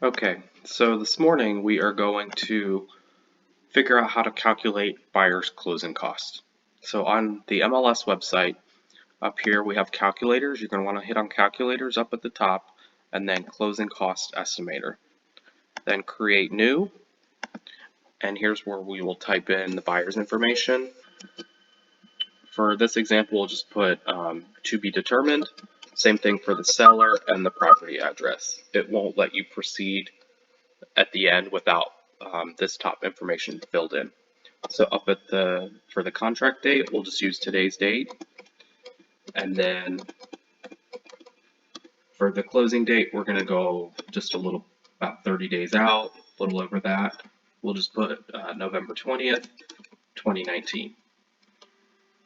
Okay, so this morning we are going to figure out how to calculate buyer's closing costs. So on the MLS website, up here we have calculators. You're going to want to hit on calculators up at the top and then closing cost estimator. Then create new, and here's where we will type in the buyer's information. For this example, we'll just put to be determined. Same thing for the seller and the property address. It won't let you proceed at the end without this top information filled in. So up at for the contract date, we'll just use today's date. And then for the closing date, we're going to go just about 30 days out, a little over that. We'll just put November 20th, 2019.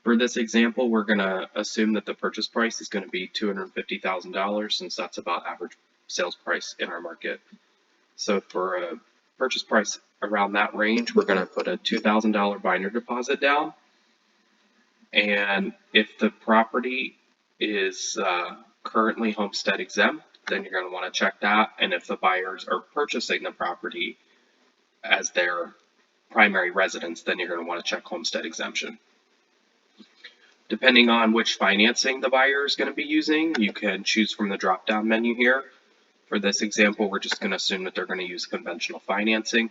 For this example, we're going to assume that the purchase price is going to be $250,000 since that's about average sales price in our market. So for a purchase price around that range, we're going to put a $2,000 binder deposit down. And if the property is currently homestead exempt, then you're going to want to check that. And if the buyers are purchasing the property as their primary residence, then you're going to want to check homestead exemption. Depending on which financing the buyer is going to be using, you can choose from the drop-down menu here. For this example, we're just going to assume that they're going to use conventional financing.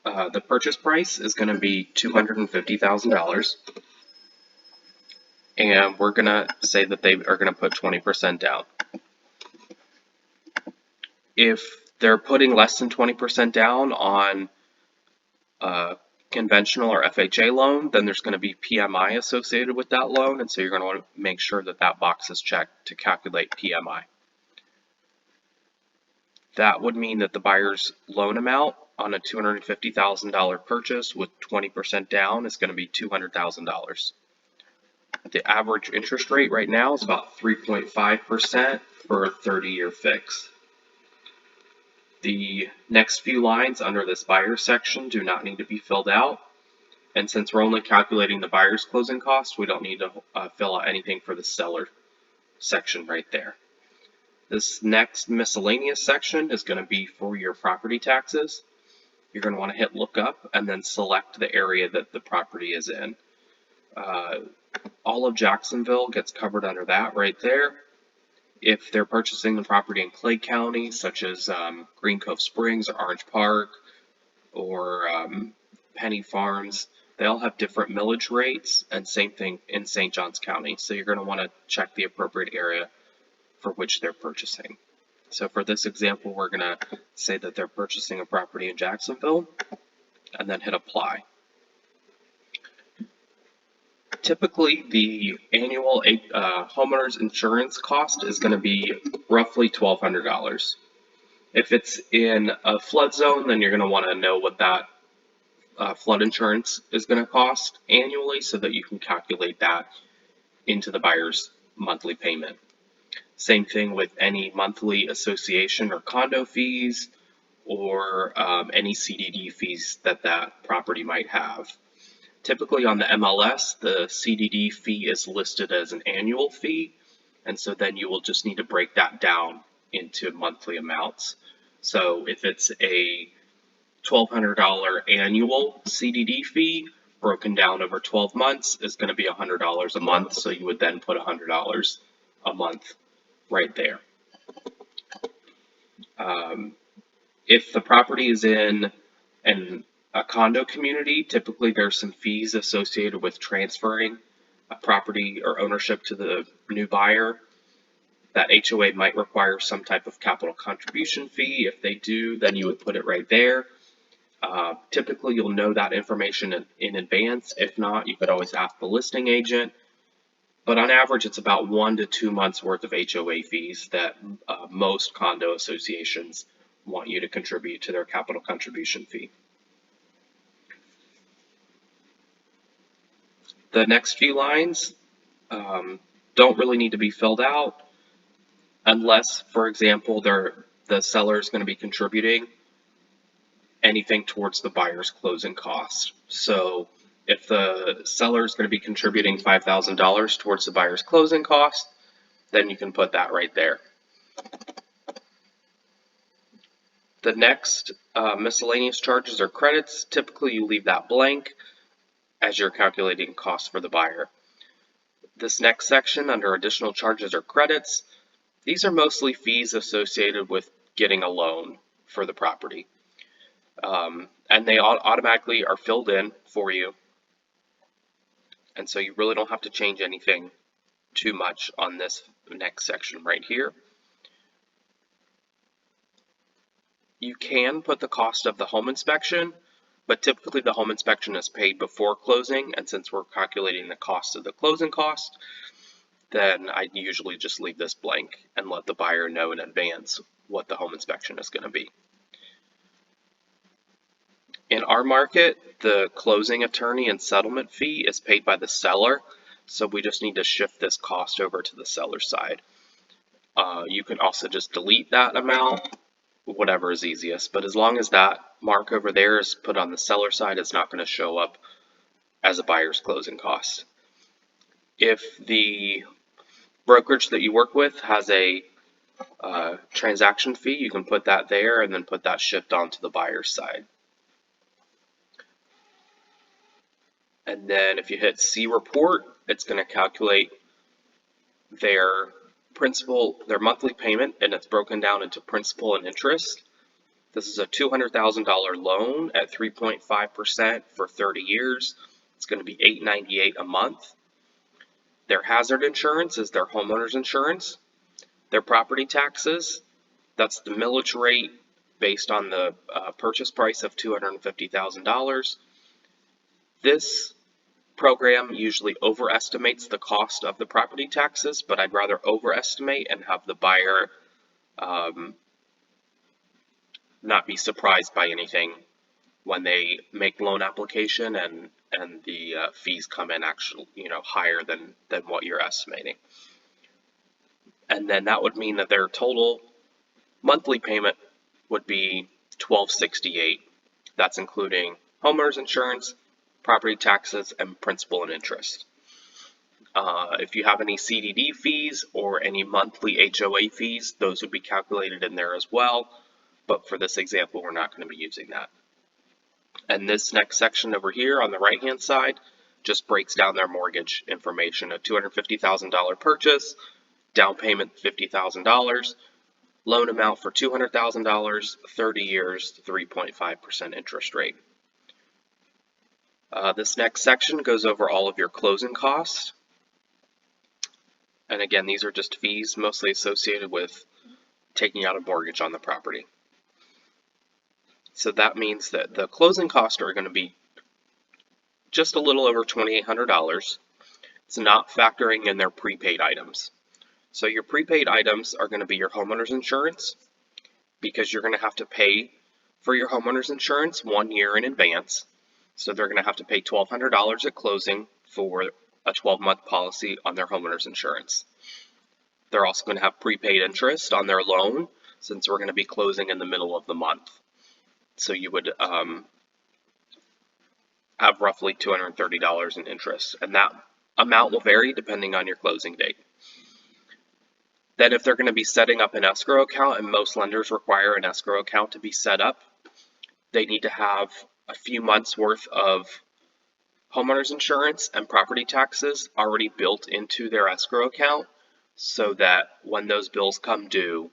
The purchase price is going to be $250,000. And we're going to say that they are going to put 20% down. If they're putting less than 20% down on a conventional or FHA loan, then there's going to be PMI associated with that loan, and so you're going to want to make sure that that box is checked to calculate PMI. That would mean that the buyer's loan amount on a $250,000 purchase with 20% down is going to be $200,000. The average interest rate right now is about 3.5% for a 30-year fix. The next few lines under this buyer section do not need to be filled out. And since we're only calculating the buyer's closing cost, we don't need to fill out anything for the seller section right there. This next miscellaneous section is going to be for your property taxes. You're going to want to hit look up and then select the area that the property is in. All of Jacksonville gets covered under that right there. If they're purchasing the property in Clay County, such as Green Cove Springs or Orange Park or Penny Farms, they all have different millage rates, and same thing in St. Johns County. So you're going to want to check the appropriate area for which they're purchasing. So for this example, we're going to say that they're purchasing a property in Jacksonville and then hit apply. Typically, the annual homeowner's insurance cost is going to be roughly $1,200. If it's in a flood zone, then you're going to want to know what that flood insurance is going to cost annually so that you can calculate that into the buyer's monthly payment. Same thing with any monthly association or condo fees or any CDD fees that property might have. Typically on the MLS, the CDD fee is listed as an annual fee, and so then you will just need to break that down into monthly amounts. So if it's a $1,200 annual CDD fee broken down over 12 months, is going to be $100 a month, so you would then put $100 a month right there. If the property is in a condo community, typically there's some fees associated with transferring a property or ownership to the new buyer. That HOA might require some type of capital contribution fee. If they do, then you would put it right there. Typically, you'll know that information in advance. If not, you could always ask the listing agent. But on average, it's about 1 to 2 months worth of HOA fees that most condo associations want you to contribute to their capital contribution fee. The next few lines don't really need to be filled out unless, for example, the seller is going to be contributing anything towards the buyer's closing costs. So if the seller is going to be contributing $5,000 towards the buyer's closing cost, then you can put that right there. The next miscellaneous charges or credits, typically you leave that blank as you're calculating costs for the buyer. This next section under additional charges or credits, these are mostly fees associated with getting a loan for the property. And they automatically are filled in for you. And so you really don't have to change anything too much on this next section right here. You can put the cost of the home inspection, but typically the home inspection is paid before closing, and since we're calculating the cost of the closing cost, then I usually just leave this blank and let the buyer know in advance what the home inspection is going to be. In our market, the closing attorney and settlement fee is paid by the seller, so we just need to shift this cost over to the seller side. You can also just delete that amount, whatever is easiest, but as long as that mark over there is put on the seller side, it's not going to show up as a buyer's closing cost. If the brokerage that you work with has a transaction fee, you can put that there and then put that shift onto the buyer's side. And then if you hit See Report, it's going to calculate their monthly payment, and it's broken down into principal and interest. This is a $200,000 loan at 3.5% for 30 years. It's going to be $898 a month. Their hazard insurance is their homeowner's insurance. Their property taxes, that's the millage rate based on the purchase price of $250,000. This program usually overestimates the cost of the property taxes, but I'd rather overestimate and have the buyer not be surprised by anything when they make loan application and the fees come in actually higher than what you're estimating. And then that would mean that their total monthly payment would be $1,268. That's including homeowner's insurance, property taxes, and principal and interest. If you have any CDD fees or any monthly HOA fees, those would be calculated in there as well. But for this example, we're not going to be using that. And this next section over here on the right-hand side just breaks down their mortgage information. A $250,000 purchase, down payment $50,000, loan amount for $200,000, 30 years, 3.5% interest rate. This next section goes over all of your closing costs. And again, these are just fees mostly associated with taking out a mortgage on the property. So that means that the closing costs are going to be just a little over $2,800. It's not factoring in their prepaid items. So your prepaid items are going to be your homeowner's insurance, because you're going to have to pay for your homeowner's insurance 1 year in advance. So they're going to have to pay $1,200 at closing for a 12-month policy on their homeowner's insurance. They're also going to have prepaid interest on their loan, since we're going to be closing in the middle of the month. So you would have roughly $230 in interest, and that amount will vary depending on your closing date. Then if they're going to be setting up an escrow account, and most lenders require an escrow account to be set up, they need to have a few months worth of homeowner's insurance and property taxes already built into their escrow account, so that when those bills come due,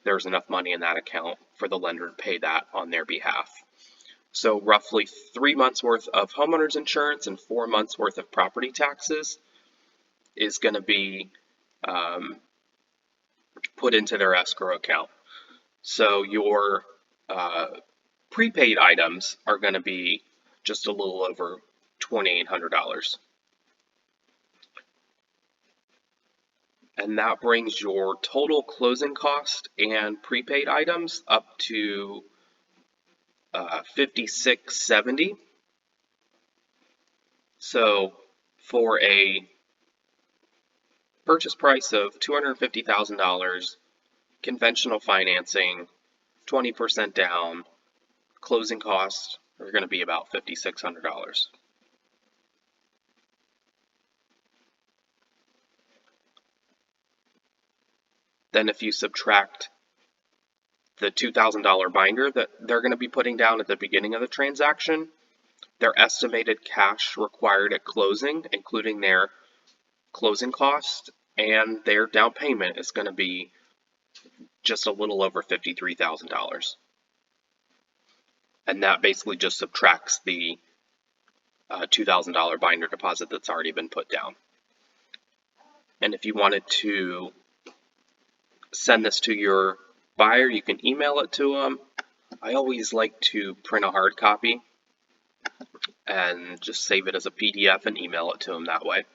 there's enough money in that account for the lender to pay that on their behalf. So roughly 3 months worth of homeowner's insurance and 4 months worth of property taxes is going to be put into their escrow account. So your prepaid items are going to be just a little over $2,800. And that brings your total closing cost and prepaid items up to $5,670. So for a purchase price of $250,000, conventional financing, 20% down, closing costs are going to be about $5,600. Then if you subtract the $2,000 binder that they're going to be putting down at the beginning of the transaction, their estimated cash required at closing, including their closing cost and their down payment, is going to be just a little over $53,000. And that basically just subtracts the $2,000 binder deposit that's already been put down. And if you wanted to send this to your buyer, you can email it to them. I always like to print a hard copy and just save it as a PDF and email it to them that way.